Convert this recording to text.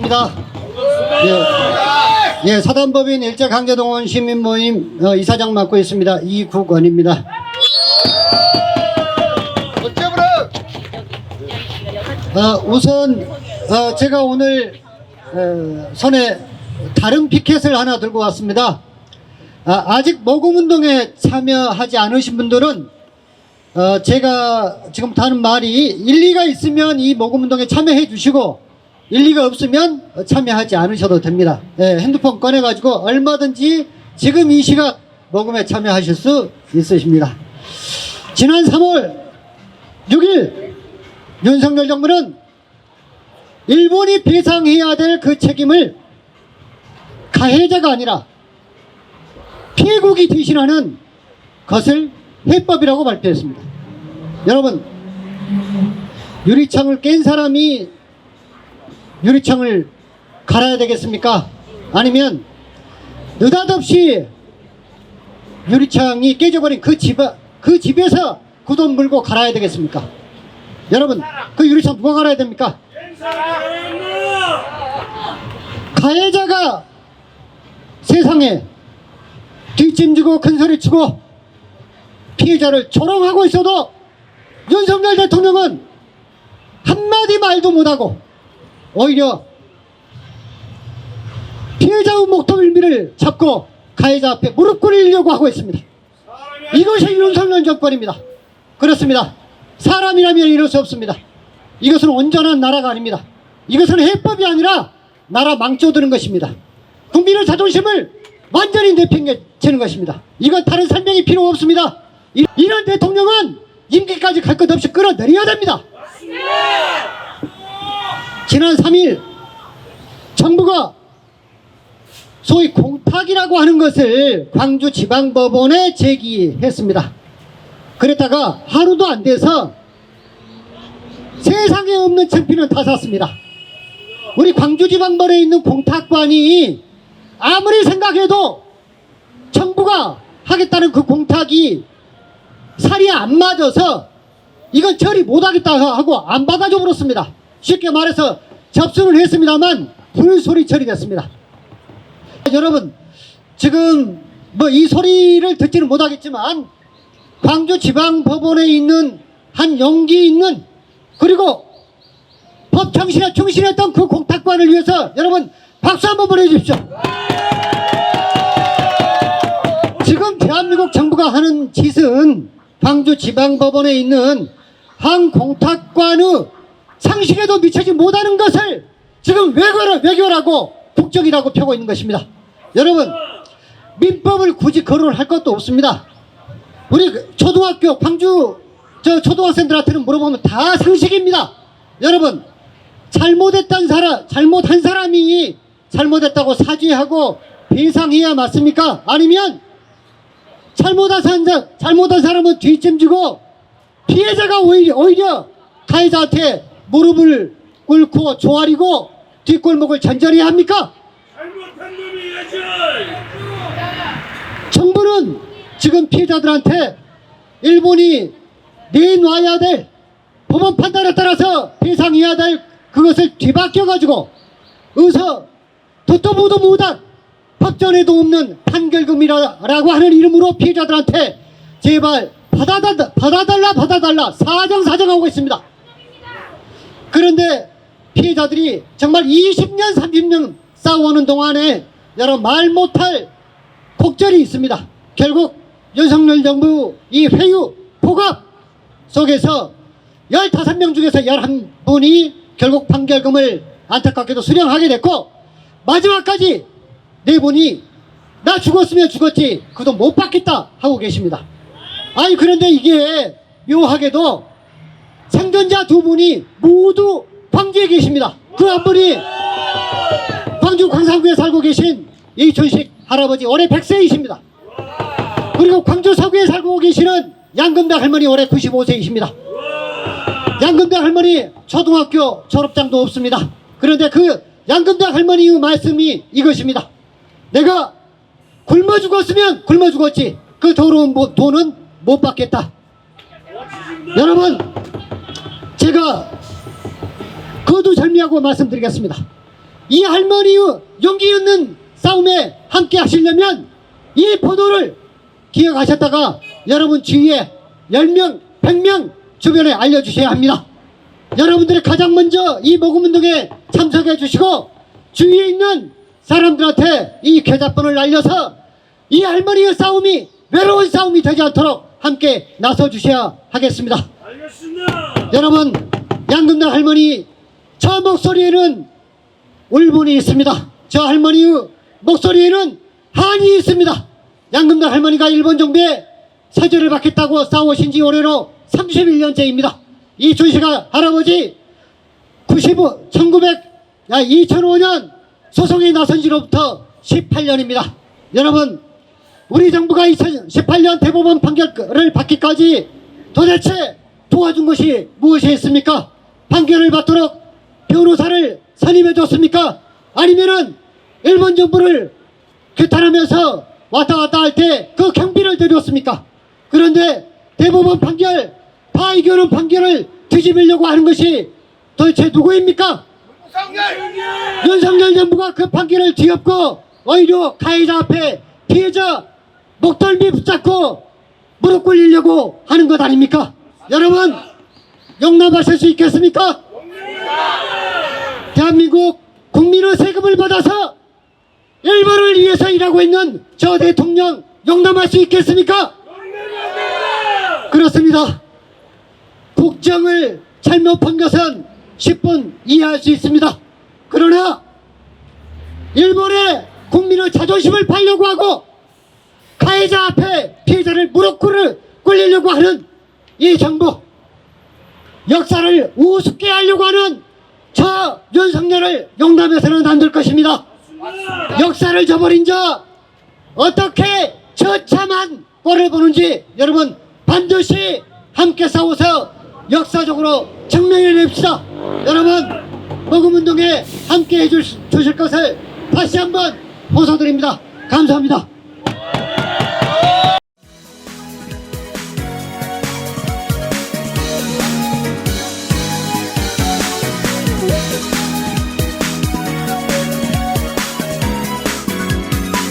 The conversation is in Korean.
반갑습니다. 예, 사단법인 일제강제동원 시민모임 이사장 맡고 있습니다. 이국원입니다. 우선 제가 오늘 손에 다른 피켓을 하나 들고 왔습니다. 아직 모금운동에 참여하지 않으신 분들은 제가 지금부터 하는 말이 일리가 있으면 이 모금운동에 참여해 주시고 일리가 없으면 참여하지 않으셔도 됩니다. 핸드폰 꺼내가지고 얼마든지 지금 이 시각 모금에 참여하실 수 있으십니다. 지난 3월 6일 윤석열 정부는 일본이 배상해야 될 그 책임을 가해자가 아니라 피해국이 대신하는 것을 해법이라고 발표했습니다. 여러분, 유리창을 깬 사람이 유리창을 갈아야 되겠습니까? 아니면 느닷없이 유리창이 깨져버린 그 집에서 그 돈 물고 갈아야 되겠습니까? 여러분, 그 유리창 누가 갈아야 됩니까? 가해자가 세상에 뒷짐지고 큰소리치고 피해자를 조롱하고 있어도 윤석열 대통령은 한마디 말도 못하고 오히려 피해자의 목덜미를 잡고 가해자 앞에 무릎 꿇으려고 하고 있습니다. 이것이 윤석열 정권입니다. 그렇습니다. 사람이라면 이럴 수 없습니다. 이것은 온전한 나라가 아닙니다. 이것은 해법이 아니라 나라 망쳐드는 것입니다. 국민의 자존심을 완전히 내팽개치는 것입니다. 이건 다른 설명이 필요 없습니다. 이런 대통령은 임기까지 갈 것 없이 끌어내려야 됩니다. 지난 3일 정부가 소위 공탁이라고 하는 것을 광주지방법원에 제기했습니다. 그랬다가 하루도 안 돼서 세상에 없는 창피는 다 샀습니다. 우리 광주지방법원에 있는 공탁관이 아무리 생각해도 정부가 하겠다는 그 공탁이 살이 안 맞아서 이건 처리 못하겠다 하고 안 받아줘 버렸습니다. 쉽게 말해서 접수는 했습니다만 불소리 처리됐습니다. 여러분, 지금 뭐 이 소리를 듣지는 못하겠지만 광주지방법원에 있는 한 용기 있는 그리고 법 정신에 충실했던 그 공탁관을 위해서 여러분 박수 한번 보내주십시오. 지금 대한민국 정부가 하는 짓은 광주지방법원에 있는 한 공탁관의 상식에도 미치지 못하는 것을 지금 외교라고 국정이라고 펴고 있는 것입니다. 여러분, 민법을 굳이 거론할 것도 없습니다. 우리 초등학교 광주 초등학생들한테는 물어보면 다 상식입니다. 여러분, 잘못한 사람이 잘못했다고 사죄하고 배상해야 맞습니까? 아니면 잘못한 사람은 뒷짐지고 피해자가 오히려 가해자한테 무릎을 꿇고 조아리고 뒷골목을 전전해야 합니까? 잘못한 놈이 해야지. 정부는 지금 피해자들한테 일본이 내놔야 될 법원 판단에 따라서 배상해야 될 그것을 뒤바뀌어가지고 어서 듣도 보도 못한 법전에도 없는 판결금이라고 하는 이름으로 피해자들한테 제발 받아달라 사정하고 있습니다. 그런데 피해자들이 정말 20년 30년 싸워오는 동안에 여러 말 못할 곡절이 있습니다. 결국 윤석열 정부 이 회유 폭압 속에서 15명 중에서 11분이 결국 판결금을 안타깝게도 수령하게 됐고 마지막까지 4분이 나 죽었으면 죽었지 그 돈 못 받겠다 하고 계십니다. 아니 그런데 이게 묘하게도 생존자 2분이 모두 광주에 계십니다. 그 한 분이 광주 광산구에 살고 계신 이춘식 할아버지 올해 100세이십니다. 그리고 광주 서구에 살고 계시는 양금백 할머니 올해 95세이십니다. 양금백 할머니 초등학교 졸업장도 없습니다. 그런데 그 양금백 할머니의 말씀이 이것입니다. 내가 굶어 죽었으면 굶어 죽었지 그 더러운 돈은 못 받겠다. 여러분, 제가 거두절미하고 말씀드리겠습니다. 이 할머니의 용기 있는 싸움에 함께 하시려면 이 포도를 기억하셨다가 여러분 주위에 10명, 100명 주변에 알려주셔야 합니다. 여러분들이 가장 먼저 이 모금운동에 참석해 주시고 주위에 있는 사람들한테 이 계좌번호를 알려서 이 할머니의 싸움이 외로운 싸움이 되지 않도록 함께 나서 주셔야 하겠습니다. 알겠습니다. 여러분, 양금당 할머니 저 목소리에는 울분이 있습니다. 저 할머니의 목소리에는 한이 있습니다. 양금당 할머니가 일본 정부에 사죄를 받겠다고 싸우신 지 올해로 31년째입니다. 이 조시가 할아버지 2005년 소송에 나선 지로부터 18년입니다. 여러분, 우리 정부가 2018년 대법원 판결을 받기까지 도대체 도와준 것이 무엇이었습니까? 판결을 받도록 변호사를 선임해 줬습니까? 아니면은 일본 정부를 규탄하면서 왔다 갔다 할 때 그 경비를 들였습니까? 그런데 대법원 판결, 다 이겨놓은 판결을 뒤집으려고 하는 것이 도대체 누구입니까? 윤석열 정부가 그 판결을 뒤엎고 오히려 가해자 앞에 피해자 목덜미 붙잡고 무릎 꿇리려고 하는 것 아닙니까? 여러분, 용납하실 수 있겠습니까? 대한민국 국민의 세금을 받아서 일본을 위해서 일하고 있는 저 대통령 용납할 수 있겠습니까? 그렇습니다. 국정을 잘못 본 것은 10분 이해할 수 있습니다. 그러나 일본의 국민의 자존심을 팔려고 하고 가해자 앞에 피해자를 무릎 꿇리려고 하는 이 정부, 역사를 우습게 하려고 하는 저 윤석열을 용납해서는 안 될 것입니다. 역사를 저버린 자 어떻게 처참한 꼴을 보는지 여러분 반드시 함께 싸워서 역사적으로 증명해냅시다. 여러분, 모금운동에 함께 해주실 것을 다시 한번 호소드립니다. 감사합니다.